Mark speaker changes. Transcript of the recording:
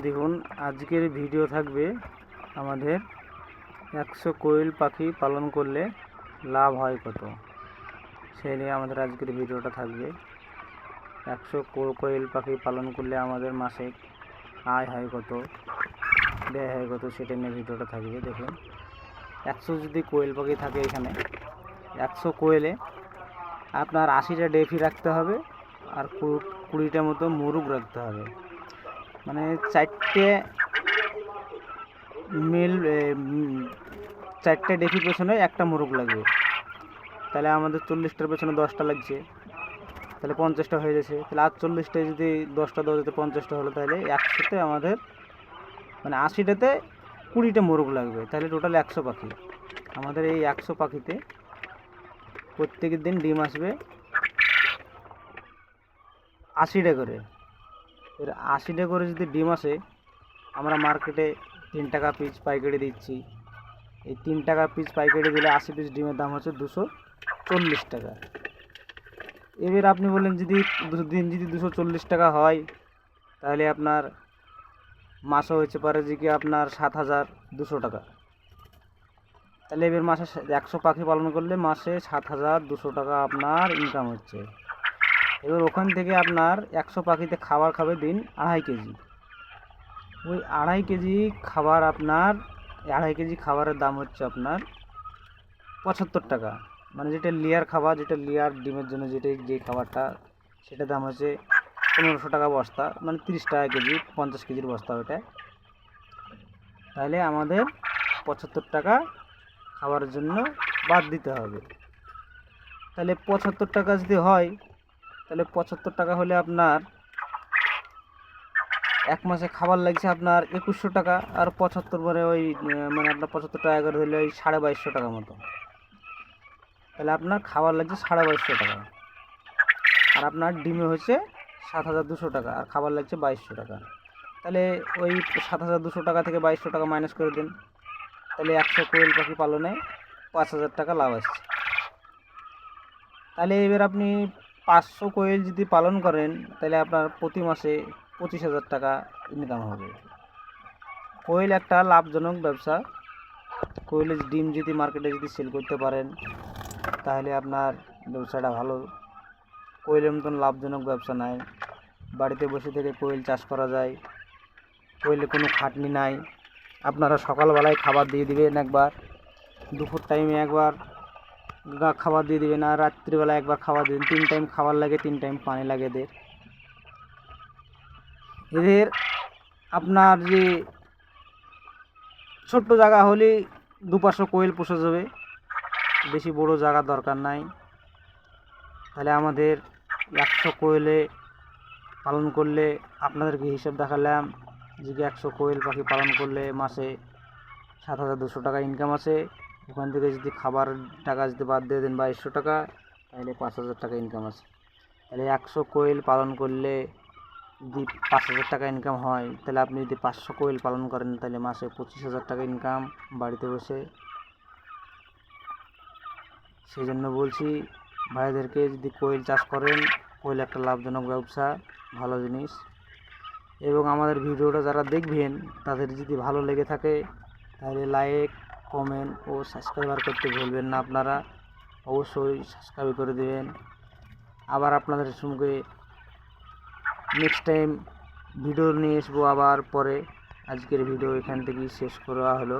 Speaker 1: দেখুন, আজকের ভিডিও থাকবে আমাদের 100 কোয়েল পাখি পালন করলে লাভ হয় কত, সেই নিয়ে আমাদের আজকের ভিডিওটা থাকবে। 100 কোয়েল পাখি পালন করলে আমাদের মাসে আয় হয় কত, ব্যয় হয় কত, সেটা নিয়ে ভিডিওটা থাকবে। দেখুন, 100 যদি কোয়েল পাখি থাকে, এখানে 100 কোয়েলে আপনার 80টা ডেফি রাখতে হবে আর 20টা মতো মুরগ রাখতে হবে। মানে 4টে ডেফির পেছনে একটা মোরগ লাগবে। তাহলে আমাদের 40টার পেছনে 10টা লাগছে, তাহলে 50টা হয়ে যাচ্ছে। তাহলে আর 40টায় যদি 10টা 10 50টা হলো, তাহলে 100তে আমাদের মানে 80টাতে 20টা মোরগ লাগবে। তাহলে টোটাল 100 পাখি। আমাদের এই 100 পাখিতে প্রত্যেক দিন ডিম আসবে 80টা করে। এর 80টা করে যদি ডিম আসে, আমরা মার্কেটে 3 টাকা পিস পাইকারি দিচ্ছি। এই 3 টাকা পিস পাইকারি দিলে 80 পিস ডিমের দাম হচ্ছে 240 টাকা। এবার আপনি বলেন, যদি দিন যদি 240 টাকা হয়, তাহলে আপনার মাসে হচ্ছে পারে যে কি আপনার 7200 টাকা। তাহলে এবার মাসে 100 পাখি পালন করলে মাসে 7200 টাকা আপনার ইনকাম হচ্ছে। এবার ওখান থেকে আপনার 100 পাখিতে খাবার খাবে দিন 2.5 কেজি। ওই 2.5 কেজি খাবার আপনার 2.5 কেজি খাবারের দাম হচ্ছে আপনার 75 টাকা। মানে যেটা লেয়ার খাবার, যেটা লেয়ার ডিমের জন্য যে খাবারটা, সেটার দাম হচ্ছে 1500 টাকা বস্তা, মানে 30 টাকা কেজি, 50 কেজির বস্তা ওটা। তাহলে আমাদের 75 টাকা খাবারের জন্য বাদ দিতে হবে। তাহলে 75 টাকা যদি হয়, তাহলে 75 টাকা হলে আপনার এক মাসে খাবার লাগছে আপনার 2100 টাকা। আর 75 পরে ওই মানে আপনার 75 টাকা করে হলে ওই 2250 টাকা মতো। তাহলে আপনার খাবার লাগছে 2250 টাকা, আর আপনার ডিমে হচ্ছে 7200 টাকা, আর খাবার লাগছে 2200 টাকা। তাহলে ওই 7200 টাকা থেকে 2200 টাকা মাইনাস করে দিন। তাহলে 100 কোয়েল পাখি পালনে 5000 টাকা লাভ আসছে। তাহলে এবার আপনি 500 কোয়েল যদি পালন করেন, তাহলে আপনার প্রতি মাসে 25,000 টাকা ইনকাম হবে। কোয়েল একটা লাভজনক ব্যবসা। কোয়েলের ডিম যদি মার্কেটে যদি সেল করতে পারেন, তাহলে আপনার ব্যবসাটা ভালো। কোয়েলের মতন লাভজনক ব্যবসা নাই। বাড়িতে বসে থেকে কোয়েল চাষ করা যায়। কোয়েলে কোনো খাটনি নাই। আপনারা সকালবেলায় খাবার দিয়ে দিবেন একবার, দুপুর টাইমে একবার খাবার দিয়ে দিবেন, আর রাত্রিবেলা একবার খাবার দিবেন। 3 টাইম খাবার লাগে, 3 টাইম পানি লাগে এদের আপনার যে ছোট্ট জায়গা হলে 2-500 কোয়েল পোষা যাবে, বেশি বড় জায়গা দরকার নাই। তাহলে আমাদের 100 কোয়েলে পালন করলে, আপনাদেরকে হিসাব দেখালাম যে 100 কোয়েল পাখি পালন করলে মাসে 7200 টাকা ইনকাম আছে। ওখান থেকে যদি খাবার টাকা যদি বাদ দিয়ে দেন 2200 টাকা, তাহলে 5000 টাকা ইনকাম আছে। তাহলে 100 কোয়েল পালন করলে যদি 5000 টাকা ইনকাম হয়, তাহলে আপনি যদি 500 কোয়েল পালন করেন, তাহলে মাসে 25,000 টাকা ইনকাম বাড়িতে বসে। সেই জন্য বলছি ভাইদেরকে, যদি কোয়েল চাষ করেন, কোয়েল একটা লাভজনক ব্যবসা, ভালো জিনিস। এবং আমাদের ভিডিওটা যারা দেখবেন, তাদের যদি ভালো লেগে থাকে, তাহলে লাইক, কমেন্ট ও সাবস্ক্রাইবার করতে ভুলবেন না। আপনারা অবশ্যই সাবস্ক্রাইব করে দেবেন। আবার আপনাদের সঙ্গে নেক্সট টাইম ভিডিও নিয়ে আসবো আবার পরে। আজকের ভিডিও এখান থেকেই শেষ করা হলো।